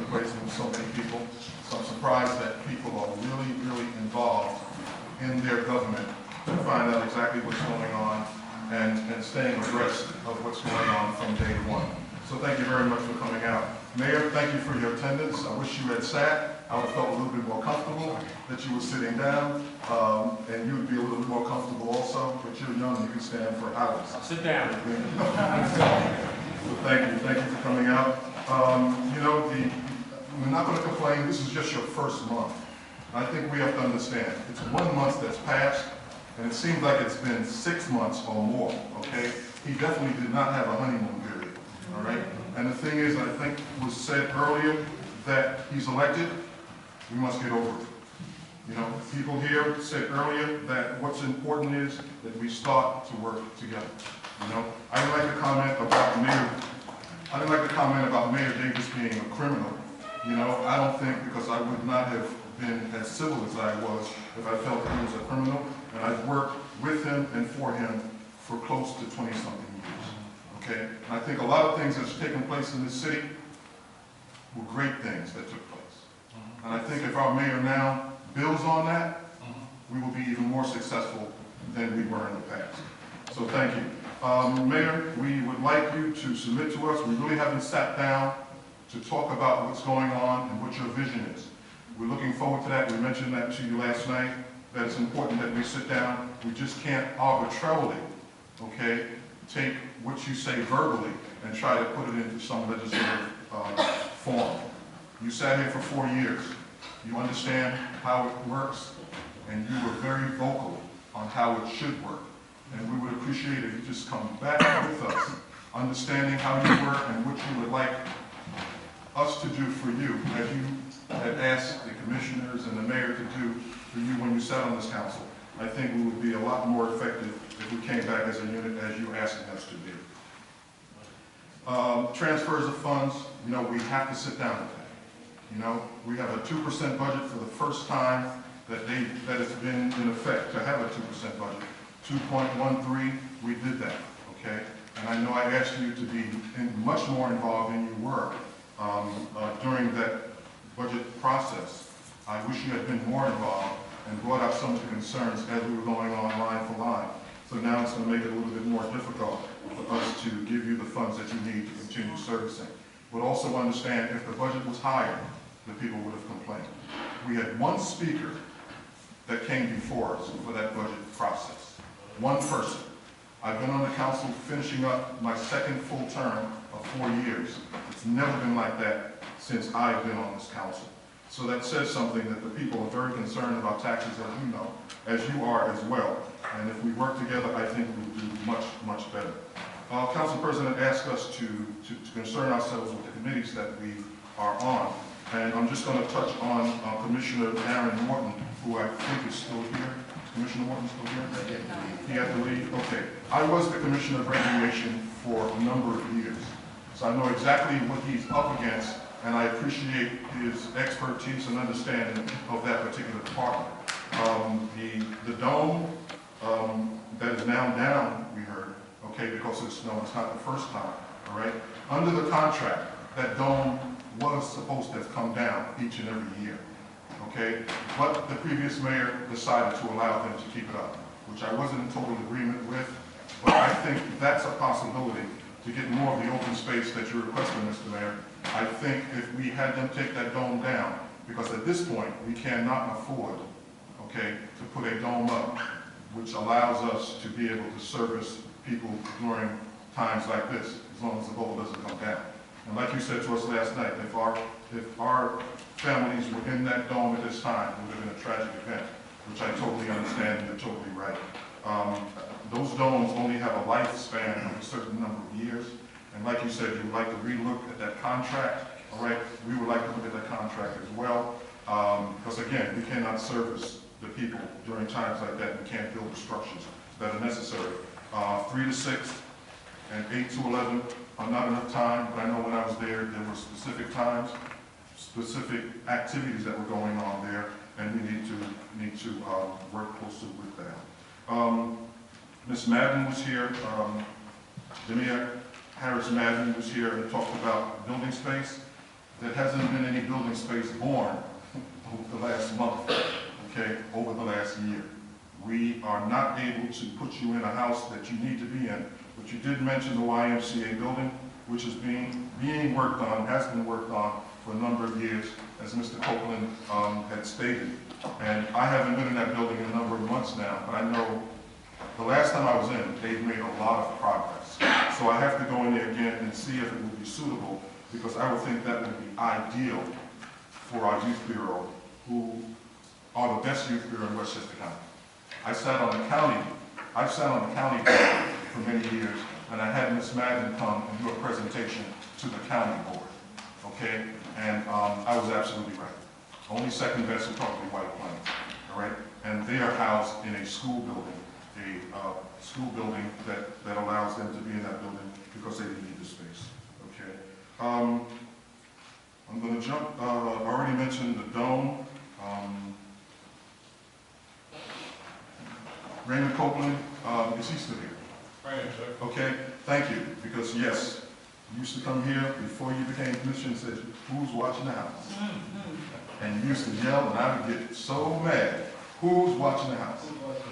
replacing so many people. So I'm surprised that people are really, really involved in their government to find out exactly what's going on and staying abreast of what's going on from day one. So thank you very much for coming out. Mayor, thank you for your attendance. I wish you had sat. I would have felt a little bit more comfortable that you were sitting down, and you would be a little bit more comfortable also, but you're young, you can stand for hours. I'll sit down. So thank you for coming out. You know, we're not going to complain, this is just your first month. I think we have to understand, it's 1 month that's passed, and it seems like it's been 6 months or more, okay? He definitely did not have a honeymoon period, all right? And the thing is, I think was said earlier, that he's elected, we must get over it. You know, people here said earlier that what's important is that we start to work together. You know, I didn't like the comment about Mayor Davis being a criminal. You know, I don't think, because I would not have been as civil as I was if I felt that he was a criminal. And I've worked with him and for him for close to 20-something years. Okay? And I think a lot of things that's taken place in this city were great things that took place. And I think if our mayor now builds on that, we will be even more successful than we were in the past. So thank you. Mayor, we would like you to submit to us. We really haven't sat down to talk about what's going on and what your vision is. We're looking forward to that. We mentioned that to you last night, that it's important that we sit down. We just can't arbitrarily, okay, take what you say verbally and try to put it into some legislative form. You sat here for 4 years. You understand how it works, and you were very vocal on how it should work. And we would appreciate if you just come back with us, understanding how you work and what you would like us to do for you, as you had asked the commissioners and the mayor to do for you when you sat on this council. I think we would be a lot more effective if we came back as a unit as you're asking us to be. Transfers of funds, you know, we have to sit down with that. You know, we have a 2% budget for the first time that it's been in effect to have a 2% budget. 2.13, we did that, okay? And I know I asked you to be much more involved than you were during that budget process. I wish you had been more involved and brought up some of the concerns as we were going on line for line. So now it's going to make it a little bit more difficult for us to give you the funds that you need to continue servicing. But also understand, if the budget was higher, the people would have complained. We had one speaker that came before us for that budget process. One person. I've been on the council finishing up my second full term of 4 years. It's never been like that since I've been on this council. So that says something, that the people are very concerned about taxes, as you know, as you are as well. And if we work together, I think we'll do much, much better. Council President asked us to concern ourselves with the committees that we are on. And I'm just going to touch on Commissioner Aaron Morton, who I think is still here. Is Commissioner Morton still here? He had to leave? Okay. I was the Commissioner of Recreation for a number of years. So I know exactly what he's up against, and I appreciate his expertise and understanding of that particular department. The dome that is now down, we heard, okay, because of the snow, it's not the first time, all right? Under the contract, that dome was supposed to have come down each and every year, okay? But the previous mayor decided to allow them to keep it up, which I wasn't in total agreement with, but I think that's a possibility to get more of the open space that you're requesting, Mr. Mayor. I think if we had them take that dome down, because at this point, we cannot afford, okay, to put a dome up, which allows us to be able to service people during times like this, as long as the bowl doesn't come down. And like you said to us last night, if our families were in that dome at this time, it would have been a tragic event, which I totally understand, and you're totally right. Those domes only have a lifespan of a certain number of years. And like you said, you would like to relook at that contract, all right? We would like to look at that contract as well. Because again, we cannot service the people during times like that. We can't build the structures that are necessary. 3 to 6 and 8 to 11 are not enough time, but I know when I was there, there were specific times, specific activities that were going on there, and we need to work closely with that. Ms. Madden was here, Demia Harris Madden was here and talked about building space. there hasn't been any building space born over the last month, okay, over the last year. We are not able to put you in a house that you need to be in, but you did mention the YMCA building, which is being worked on, has been worked on for a number of years, as Mr. Copeland had stated. And I haven't been in that building in a number of months now, but I know the last time I was in, they've made a lot of progress. So I have to go in there again and see if it would be suitable, because I would think that would be ideal for our youth bureau, who are the best youth bureau in Westchester County. I've sat on the county board for many years, and I had Ms. Madden come and do a presentation to the county board, okay? And I was absolutely right. Only second best would probably be White Plains, all right? And they are housed in a school building, that allows them to be in that building because they need the space, okay? I'm going to jump, I already mentioned the dome. Raymond Copeland, is he still here? I am, sir. Okay, thank you, because yes, you used to come here before you became commissioner and said, who's watching the house? And you used to yell, and I would get so mad. Who's watching the house?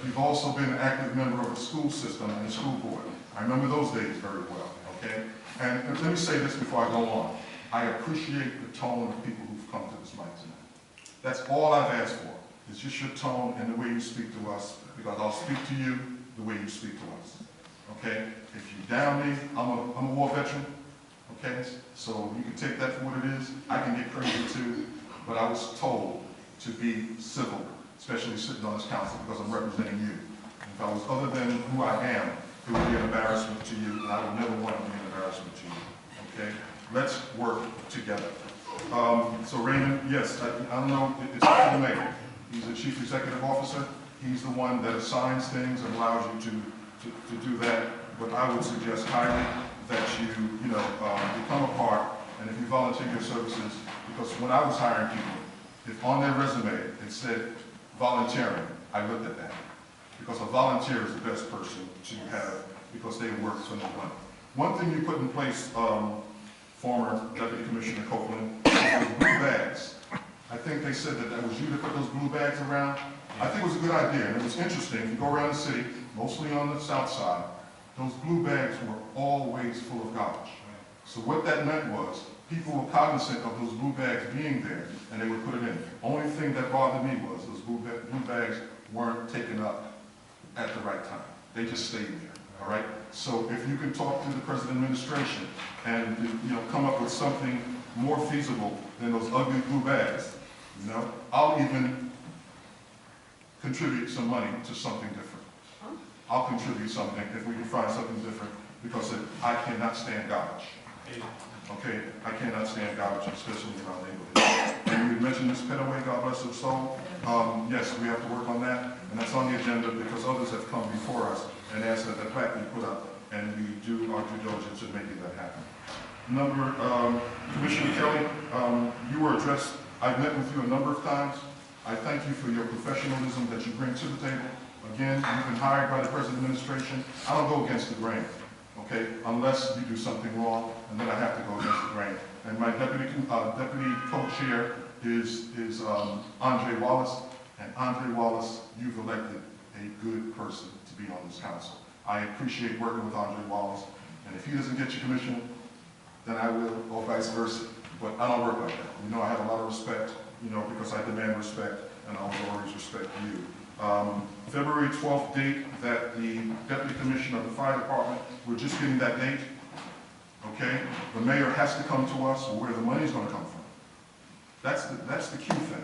You've also been an active member of the school system and the school board. I remember those days very well, okay? And let me say this before I go on. I appreciate the tone of people who've come to this mic tonight. That's all I've asked for, is just your tone and the way you speak to us, because I'll speak to you the way you speak to us, okay? If you down me, I'm a war veteran, okay? So you can take that for what it is. I can get crazy too, but I was told to be civil, especially sitting on this council, because I'm representing you. If I was other than who I am, it would be an embarrassment to you, and I would never want to be an embarrassment to you, okay? Let's work together. So Raymond, yes, I don't know, it's up to the mayor. He's the chief executive officer. He's the one that assigns things and allows you to do that. But I would suggest highly that you become a part, and if you volunteer your services, because when I was hiring people, if on their resume it said volunteering, I looked at that. Because a volunteer is the best person to have, because they work for no money. One thing you put in place, former Deputy Commissioner Copeland, was blue bags. I think they said that was you that put those blue bags around. I think it was a good idea, and it was interesting. If you go around the city, mostly on the south side, those blue bags were always full of garbage. So what that meant was, people were cognizant of those blue bags being there, and they would put it in. Only thing that bothered me was those blue bags weren't taken up at the right time. They just stayed there, all right? So if you can talk to the present administration and come up with something more feasible than those ugly blue bags, I'll even contribute some money to something different. I'll contribute something if we can find something different, because I cannot stand garbage. Okay, I cannot stand garbage, especially in our neighborhood. And you mentioned Ms. Petaway, God bless her soul. Yes, we have to work on that, and that's on the agenda because others have come before us and asked that the plaque be put up, and we do our due diligence in making that happen. Commissioner Kelly, you were addressed. I've met with you a number of times. I thank you for your professionalism that you bring to the table. Again, you've been hired by the present administration. I don't go against the grain, okay, unless you do something wrong, and then I have to go against the grain. And my deputy co-chair is Andre Wallace, and Andre Wallace, you've elected a good person to be on this council. I appreciate working with Andre Wallace, and if he doesn't get you, Commissioner, then I will, or vice versa. But I don't work like that. I have a lot of respect, because I demand respect, and I will always respect you. February 12th date that the Deputy Commissioner of the Fire Department, we're just getting that date, okay? The mayor has to come to us where the money's going to come from. That's the key thing.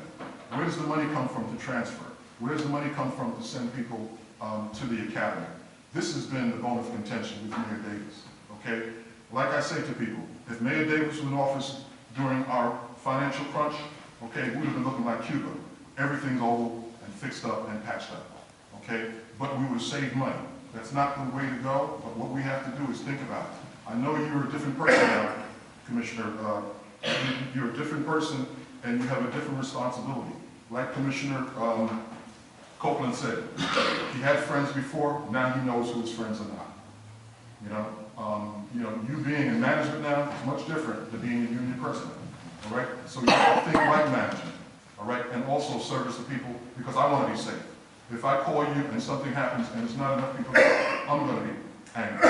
Where does the money come from to transfer? Where does the money come from to send people to the academy? This has been the bone of contention with Mayor Davis, okay? Like I say to people, if Mayor Davis was in office during our financial crunch, okay, we would have been looking like Cuba. Everything's old and fixed up and patched up, okay? But we would save money. That's not the way to go, but what we have to do is think about it. I know you're a different person now, Commissioner. You're a different person, and you have a different responsibility. Like Commissioner Copeland said, he had friends before, now he knows who his friends are not. You being in management now is much different than being a union president. all right? So you have to think like management, all right? And also service the people, because I want to be safe. If I call you and something happens and there's not enough people, I'm going to be angry,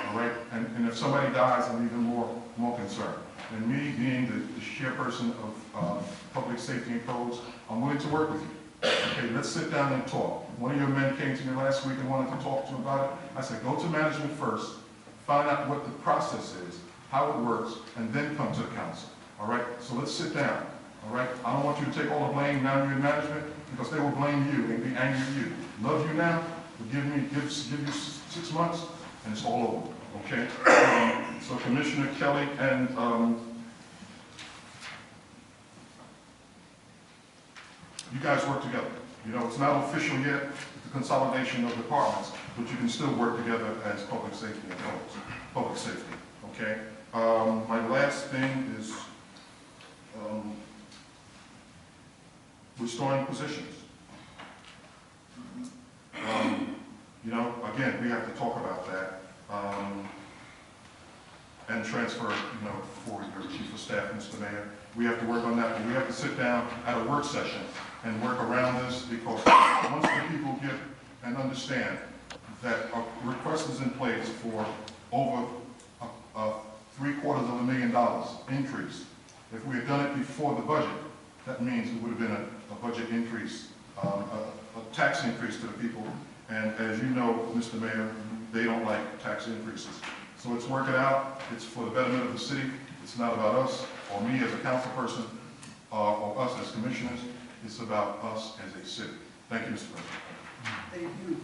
all right? And if somebody dies, I'm even more concerned. And me being the chairperson of public safety and codes, I'm willing to work with you. Okay, let's sit down and talk. One of your men came to me last week and wanted to talk to you about it. I said, go to management first, find out what the process is, how it works, and then come to the council, all right? So let's sit down, all right? I don't want you to take all the blame now you're in management, because they will blame you and be angry at you. Love you now, but give you 6 months, and it's all over, okay? So Commissioner Kelly and you guys work together. You know, it's not official yet, the consolidation of departments, but you can still work together as public safety and codes, public safety, okay? My last thing is restoring positions. You know, again, we have to talk about that. And transfer, you know, for your chief of staff, Mr. Mayor. We have to work on that, but we have to sit down at a work session and work around this, because once the people get and understand that a request is in place for over $750,000 increase. If we had done it before the budget, that means it would have been a budget increase, a tax increase to the people. And as you know, Mr. Mayor, they don't like tax increases. So let's work it out. It's for the betterment of the city. It's not about us or me as a council person or us as commissioners. It's about us as a city. Thank you, Mr. President. Thank you.